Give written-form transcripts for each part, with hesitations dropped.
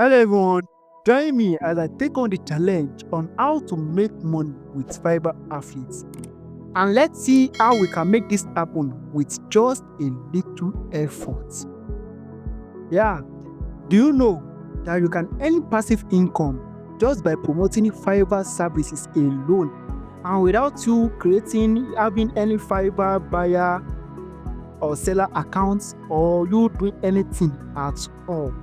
Hello everyone, join me as I take on the challenge on how to make money with Fiverr affiliates. And let's see how we can make this happen with just a little effort. Yeah, do you know that you can earn passive income just by promoting Fiverr services alone and without you having any Fiverr buyer or seller accounts or you doing anything at all?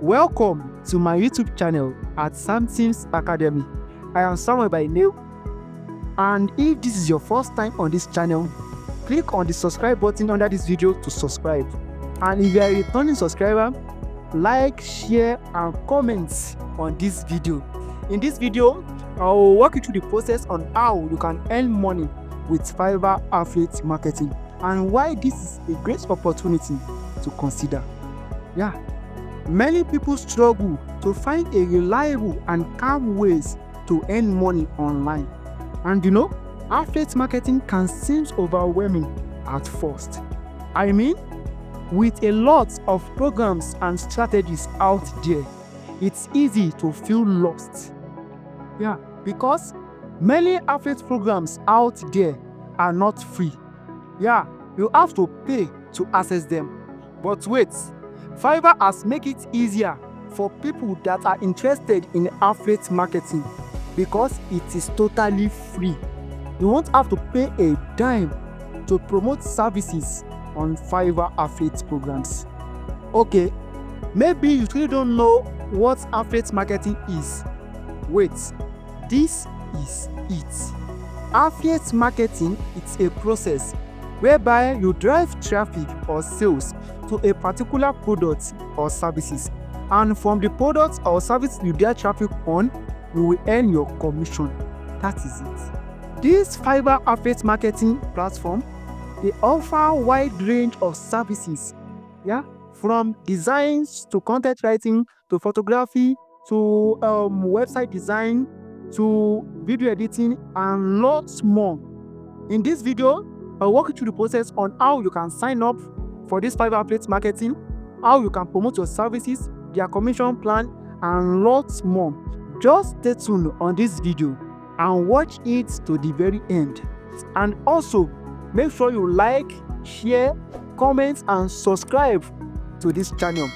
Welcome to my YouTube channel at Samson's Academy. I am Samuel by name, and if this is your first time on this channel, click on the subscribe button under this video to subscribe. And if you are a returning subscriber, like, share and comment on this video. In this video, I will walk you through the process on how you can earn money with Fiverr affiliate marketing and why this is a great opportunity to consider. Many people struggle to find a reliable and calm ways to earn money online. And affiliate marketing can seem overwhelming at first. I mean, with a lot of programs and strategies out there, it's easy to feel lost. Because many affiliate programs out there are not free. You have to pay to access them. But wait, Fiverr has made it easier for people that are interested in affiliate marketing because it is totally free. You won't have to pay a dime to promote services on Fiverr affiliate programs. Okay, maybe you still don't know what affiliate marketing is. Wait, this is it. Affiliate marketing is a process whereby you drive traffic or sales to a particular product or services, and from the product or service you get traffic on, you will earn your commission. That is it. This Fiverr affiliate marketing platform, they offer a wide range of services, from designs to content writing to photography to website design to video editing and lots more. In this video, I'll walk you through the process on how you can sign up for this Fiverr affiliate marketing, how you can promote your services, their commission plan, and lots more. Just stay tuned on this video and watch it to the very end. And also, make sure you like, share, comment, and subscribe to this channel.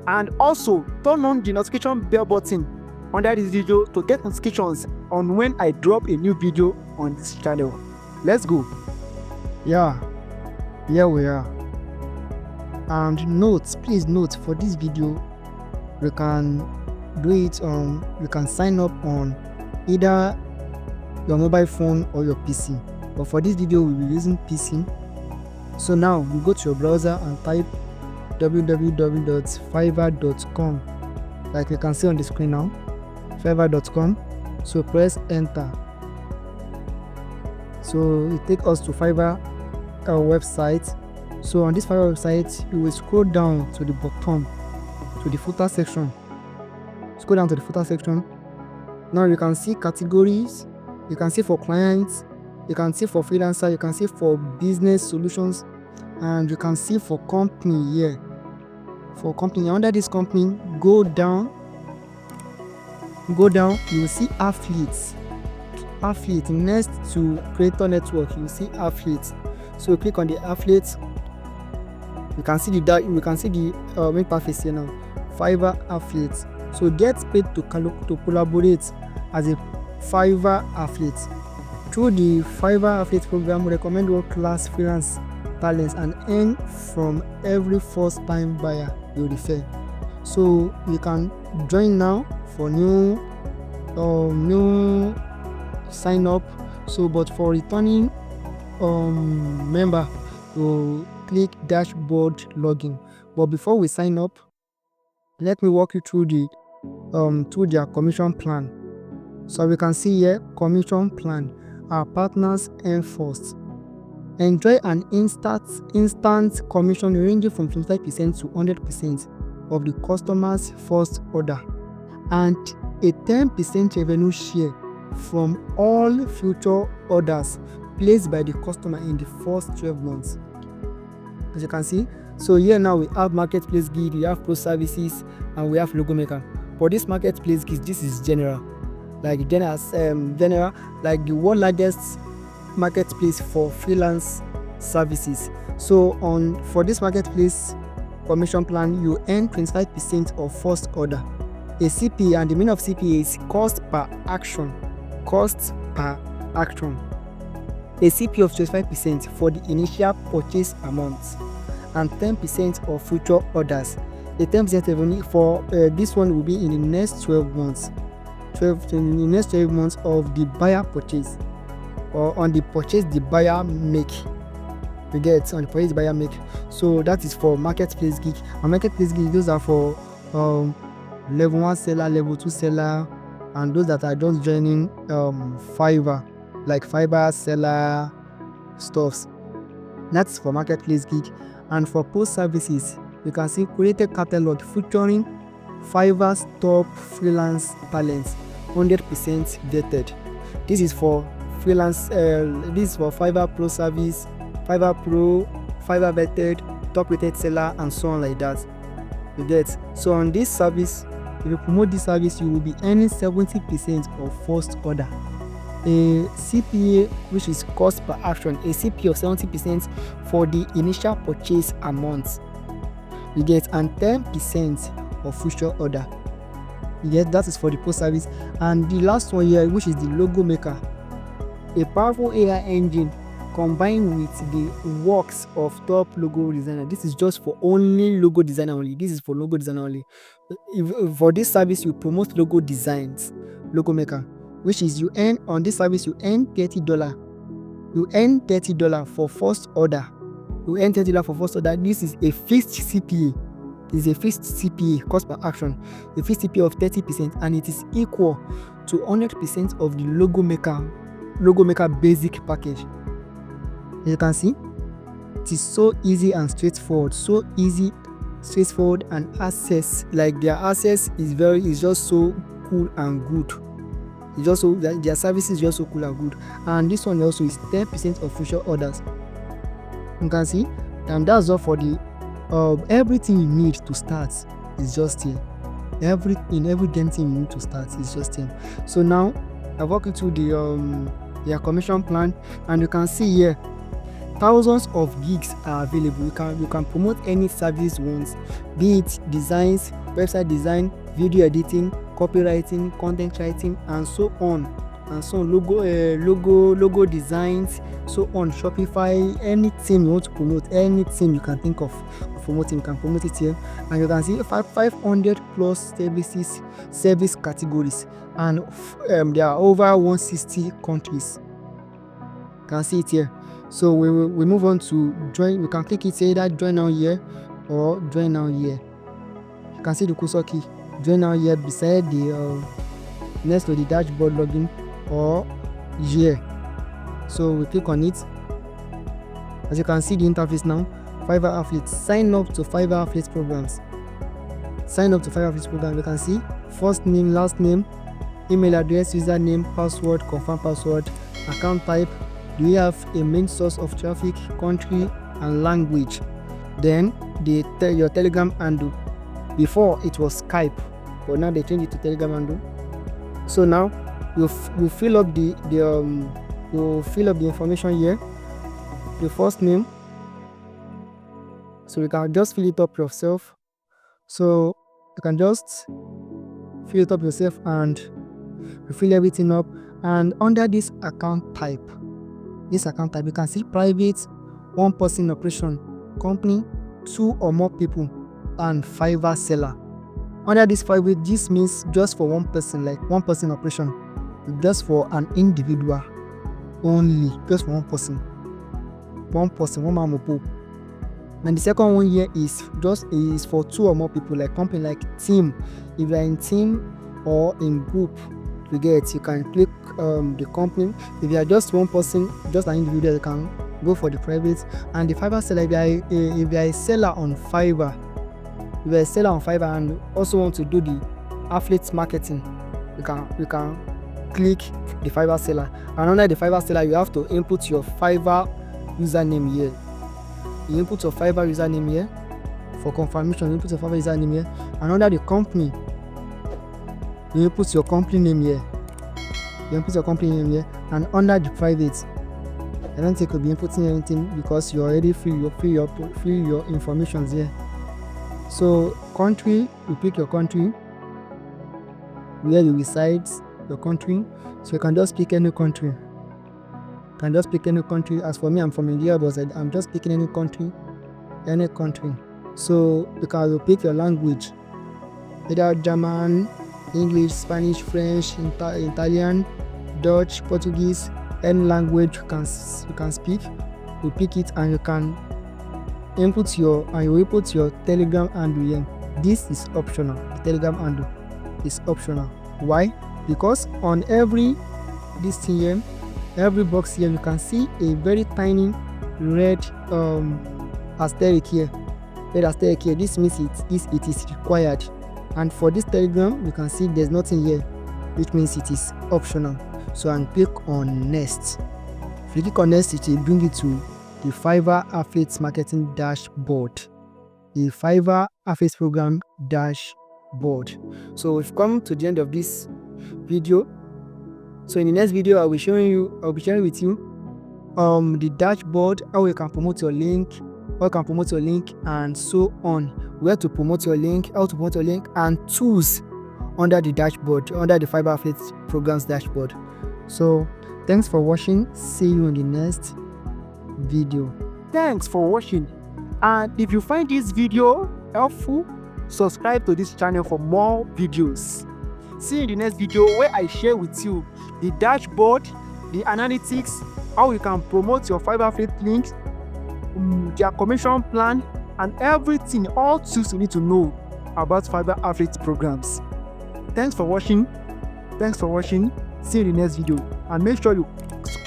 And also, turn on the notification bell button under this video to get notifications on when I drop a new video on this channel. Let's go. Here we are. And please note, for this video you can do it on, you can sign up on either your mobile phone or your PC, but for this video we'll be using PC. So now you go to your browser and type www.fiverr.com, like you can see on the screen now, fiverr.com. So press enter. So it takes us to Fiverr website. So on this Fiverr website, you will scroll down to the bottom, to the footer section. Scroll down to the footer section. Now you can see categories. You can see for clients. You can see for freelancer. You can see for business solutions, and you can see for company here. For company, under this company, go down. You will see affiliates. Affiliate next to creator network, you will see affiliates. So you click on the affiliates. You can see the main interface here now, Fiverr affiliates. So get paid to collaborate as a Fiverr affiliate. Through the Fiverr affiliate program, we recommend world-class freelance talents and earn from every first-time buyer you refer. So you can join now for new sign up. So but for returning member, you click dashboard login. But before we sign up, let me walk you through their commission plan. So we can see here, commission plan. Our partners earn first. Enjoy an instant commission ranging from 25% to 100% of the customer's first order, and a 10% revenue share from all future orders placed by the customer in the first 12 months. As you can see, So here now we have marketplace gig, we have pro services, and we have logo maker. For this marketplace gig, this is general, like general, like the world largest marketplace for freelance services. So for this marketplace commission plan, you earn 25% of first order. A CPA, and the meaning of CPA is cost per action. Cost per action. A CPA of 25% for the initial purchase amount and 10% of future orders. The 10% revenue for this one will be in the next 12 months. In the next 12 months of the buyer purchase, or on the purchase the buyer make. You get on the purchase the buyer make. So that is for marketplace gig. And marketplace gig, those are for level 1 seller, level 2 seller, and those that are just joining Fiverr, like Fiverr seller stuffs. That's for marketplace gig. And for post services, you can see created catalog featuring Fiverr's top freelance talents, 100% vetted. This is for freelance. This is for Fiverr Pro service, Fiverr Pro, Fiverr vetted, top rated seller, and so on like that. You get. So on this service, if you promote this service, you will be earning 70% of first order. A CPA, which is cost per action, a CPA of 70% for the initial purchase amount. You get, and 10% of future order. You get, that is for the post service. And the last one here, which is the logo maker, a powerful AI engine combined with the works of top logo designer. This is just for only logo designer only. This is for logo designer only. For this service, you promote logo designs, logo maker, which is you earn on this service, you earn $30. You earn $30 for first order. You earn $30 for first order. This is a fixed CPA. This is a fixed CPA, cost per action, a fixed CPA of 30%, and it is equal to 100% of the logo maker basic package. As you can see, it is so easy and straightforward. So easy, straightforward, and access, like their access is just so cool and good. It's just so that their service is just so cool and good. And this one also is 10% of future orders. You can see, and that's all for the everything you need to start is just here. Every damn thing you need to start is just here. So now I walk you through their commission plan, and you can see here thousands of gigs are available. You can promote any service once, be it designs, website design, video editing, copywriting, content writing, and so on. And so logo designs, so on, Shopify, anything you want to promote, anything you can think of promoting, you can promote it here. And you can see 500 plus service categories, and there are over 160 countries. You can see it here. So we move on to join. We can click it, say that join now here or join now here. You can see the cursor key, join now here beside the next to the dashboard login or here. So we click on it. As you can see the interface now, Fiverr Affiliate. Sign up to Fiverr Affiliate programs. Sign up to Fiverr Affiliate program. You can see first name, last name, email address, username, password, confirm password, account type. Do you have a main source of traffic, country, and language? Then your Telegram handle. Before it was Skype, but now they changed it to Telegram handle. So now you fill up the information here. The first name. So you can just fill it up yourself. So you can just fill it up yourself and you fill everything up. And under this account type, you can see private, one person operation, company, 2 or more people, and Fiverr seller. Under this private, this means just for one person, like one person operation, just for an individual only, just for one person, one man mopo. And the second one here is for 2 or more people, like company, like team. If you're in team or in group, you can click the company. If you are just one person, just an individual, you can go for the private. And the Fiverr seller, if you are a seller on Fiverr, and also want to do the affiliate marketing, you can click the Fiverr seller. And under the Fiverr seller, you have to input your Fiverr username here. You input your Fiverr username here, for confirmation, you put your Fiverr username here, and under the company, you put your company name here. You put your company name here, and under the private, I don't think you'll be inputting anything because you already fill your information here. So country, you pick your country, where you reside, your country. So you can just pick any country. As for me, I'm from India, but I'm just picking any country. So you can pick your language, either German, English, Spanish, French, Italian, Dutch, Portuguese, any language you can speak. You pick it and you can input your Telegram handle here. This is optional. The Telegram handle is optional. Why? Because on every box here, you can see a very tiny red asterisk here. This means it is required. And for this Telegram, you can see there's nothing here, which means it is optional. So I click on next. If you click on next, it will bring you to the Fiverr Affiliate Marketing Dashboard. The Fiverr Affiliate Program Dashboard. So we've come to the end of this video. So in the next video, I'll be sharing with you the dashboard, how you can promote your link, and so on. Where to promote your link, how to promote your link, and tools under the dashboard, under the Fiverr Affiliate Programs dashboard. So thanks for watching. See you in the next video. Thanks for watching. And if you find this video helpful, subscribe to this channel for more videos. See you in the next video where I share with you the dashboard, the analytics, how you can promote your Fiverr affiliate links, their commission plan, and everything, all tools you need to know about Fiverr affiliate programs. Thanks for watching. See you in the next video. And make sure you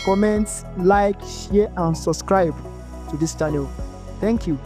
comment, like, share, and subscribe to this channel. Thank you.